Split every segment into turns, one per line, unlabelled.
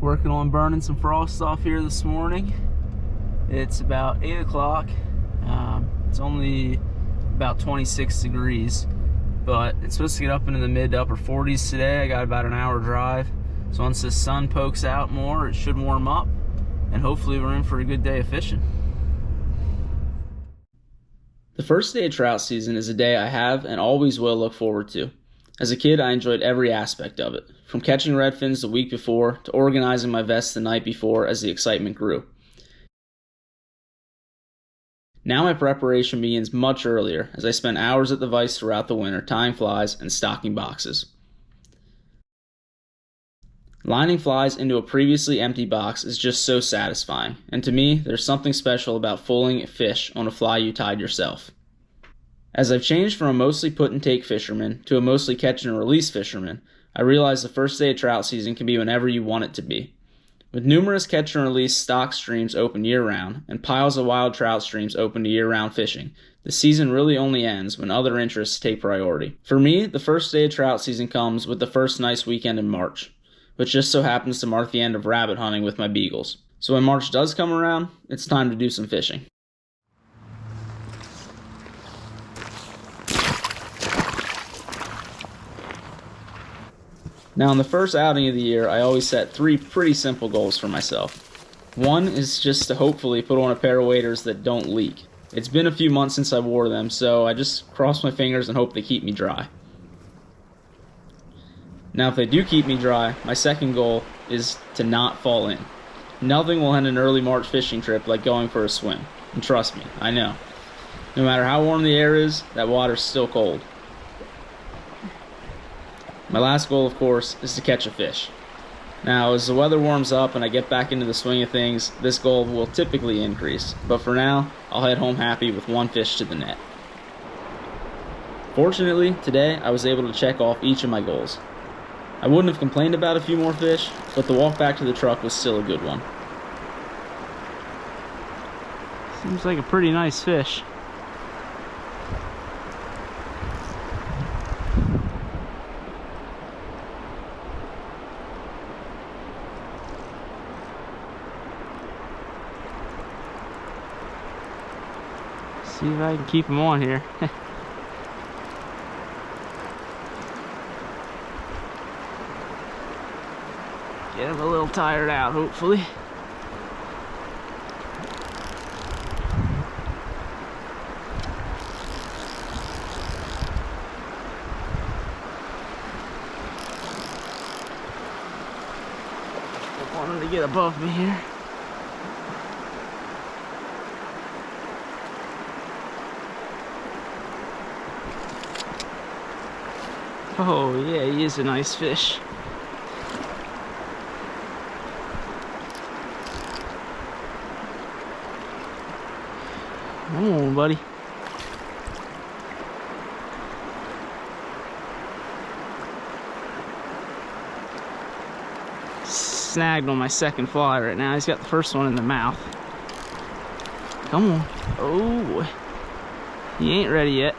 Working on burning some frost off here this morning. It's about 8 o'clock. It's only about 26 degrees, but it's supposed to get up into the mid to upper 40s today. I got about an hour drive. So once the sun pokes out more, it should warm up, and hopefully we're in for a good day of fishing. The first day of trout season is a day I have and always will look forward to. As a kid, I enjoyed every aspect of it, from catching redfins the week before to organizing my vest the night before as the excitement grew. Now my preparation begins much earlier, as I spend hours at the vise throughout the winter tying flies and stocking boxes. Lining flies into a previously empty box is just so satisfying, and to me, there's something special about fooling a fish on a fly you tied yourself. As I've changed from a mostly put and take fisherman to a mostly catch and release fisherman, I realize the first day of trout season can be whenever you want it to be. With numerous catch and release stock streams open year-round, and piles of wild trout streams open to year-round fishing, the season really only ends when other interests take priority. For me, the first day of trout season comes with the first nice weekend in March, which just so happens to mark the end of rabbit hunting with my beagles. So when March does come around, it's time to do some fishing. Now, in the first outing of the year, I always set 3 pretty simple goals for myself. One is just to hopefully put on a pair of waders that don't leak. It's been a few months since I wore them, so I just cross my fingers and hope they keep me dry. Now, if they do keep me dry, my second goal is to not fall in. Nothing will end an early March fishing trip like going for a swim. And trust me, I know. No matter how warm the air is, that water's still cold. My last goal, of course, is to catch a fish. Now, as the weather warms up and I get back into the swing of things, this goal will typically increase. But for now, I'll head home happy with 1 fish to the net. Fortunately, today I was able to check off each of my goals. I wouldn't have complained about a few more fish, but the walk back to the truck was still a good one.
Seems like a pretty nice fish. See if I can keep him on here. Get him a little tired out, hopefully. I want him to get above me here. Oh yeah, he is a nice fish. Come on, buddy. Snagged on my second fly right now. He's got the first one in the mouth. Come on. Oh, he ain't ready yet.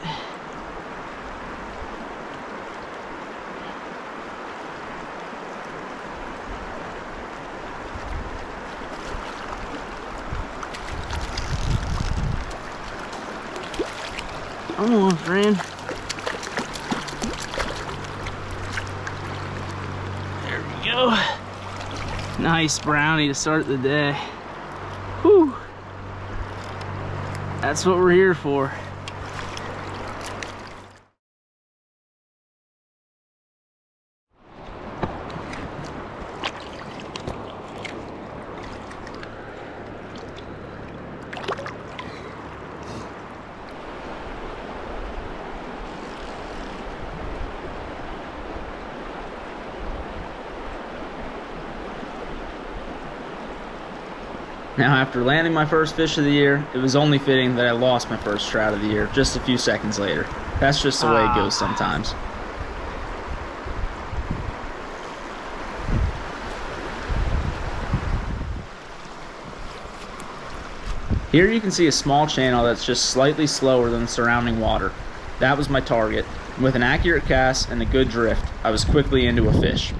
Come on, friend. There we go. Nice brownie to start the day. Whew. That's what we're here for.
Now, after landing my first fish of the year, it was only fitting that I lost my first trout of the year just a few seconds later. That's just the way it goes sometimes. Here you can see a small channel that's just slightly slower than the surrounding water. That was my target. With an accurate cast and a good drift, I was quickly into a fish.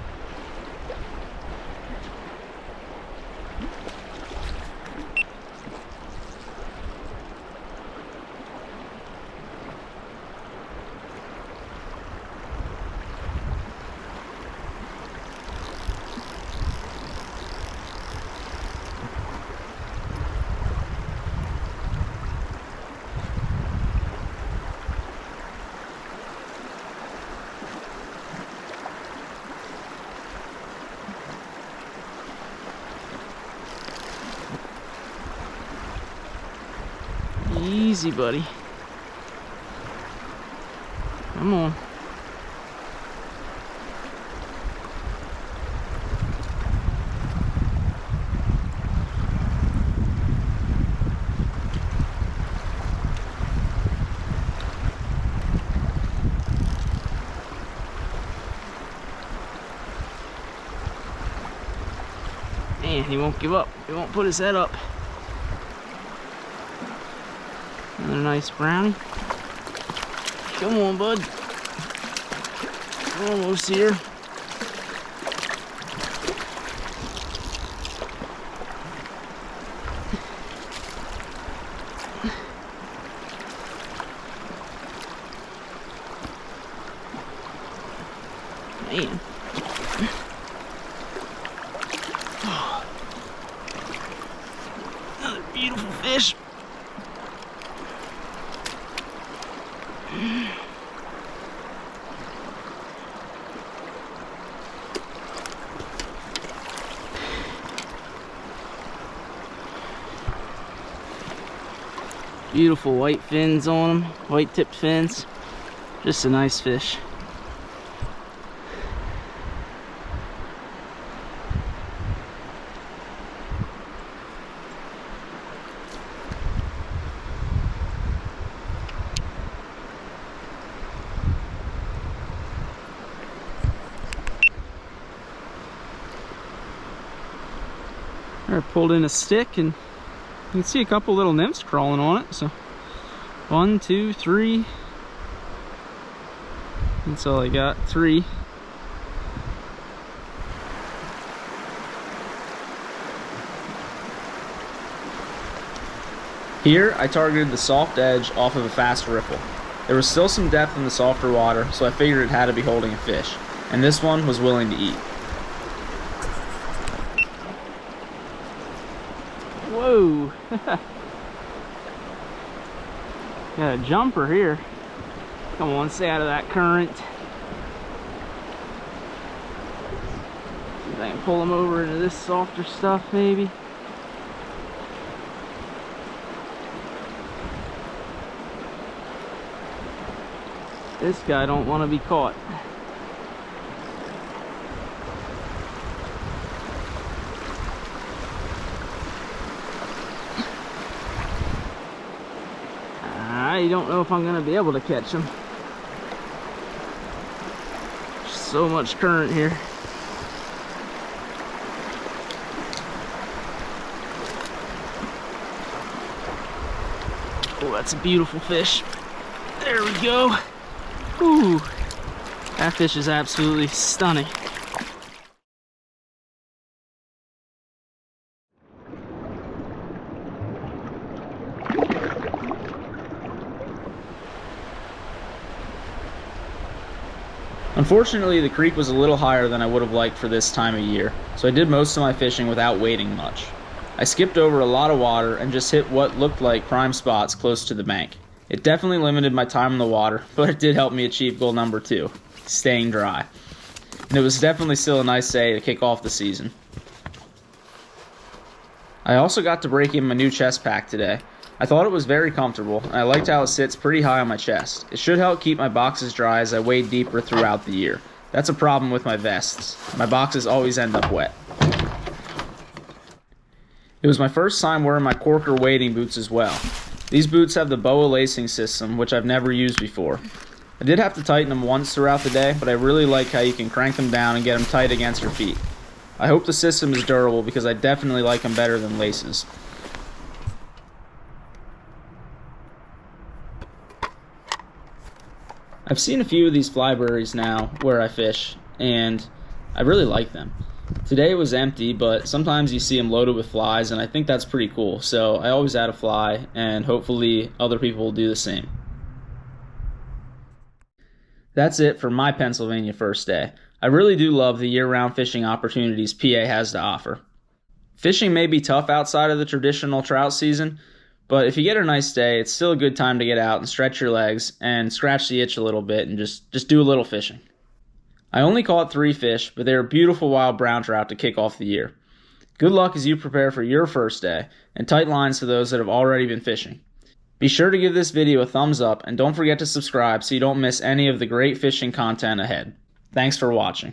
Easy, buddy. Come on. Man, he won't give up. He won't put his head up. Another nice brownie. Come on, bud. We're almost here. Man. Another beautiful fish. Beautiful white fins on them, white tipped fins. Just a nice fish. I pulled in a stick and you can see a couple little nymphs crawling on it. So 1, 2, 3. That's all I got. 3.
Here, I targeted the soft edge off of a fast ripple. There was still some depth in the softer water, so I figured it had to be holding a fish, and this one was willing to eat.
Whoa! Got a jumper here. Come on, stay out of that current. See if I can pull him over into this softer stuff, maybe. This guy don't want to be caught. I don't know if I'm gonna be able to catch him. There's so much current here. Oh, that's a beautiful fish. There we go. Ooh, that fish is absolutely stunning.
Unfortunately, the creek was a little higher than I would have liked for this time of year, so I did most of my fishing without wading much. I skipped over a lot of water and just hit what looked like prime spots close to the bank. It definitely limited my time in the water, but it did help me achieve goal number 2, staying dry. And it was definitely still a nice day to kick off the season. I also got to break in my new chest pack today. I thought it was very comfortable, and I liked how it sits pretty high on my chest. It should help keep my boxes dry as I wade deeper throughout the year. That's a problem with my vests. My boxes always end up wet. It was my first time wearing my Corker wading boots as well. These boots have the BOA lacing system, which I've never used before. I did have to tighten them once throughout the day, but I really like how you can crank them down and get them tight against your feet. I hope the system is durable because I definitely like them better than laces. I've seen a few of these flyberries now where I fish, and I really like them. Today it was empty, but sometimes you see them loaded with flies, and I think that's pretty cool. So I always add a fly, and hopefully other people will do the same. That's it for my Pennsylvania first day. I really do love the year-round fishing opportunities PA has to offer. Fishing may be tough outside of the traditional trout season, but if you get a nice day, it's still a good time to get out and stretch your legs and scratch the itch a little bit and just do a little fishing. I only caught 3 fish, but they were beautiful wild brown trout to kick off the year. Good luck as you prepare for your first day, and tight lines to those that have already been fishing. Be sure to give this video a thumbs up and don't forget to subscribe so you don't miss any of the great fishing content ahead. Thanks for watching.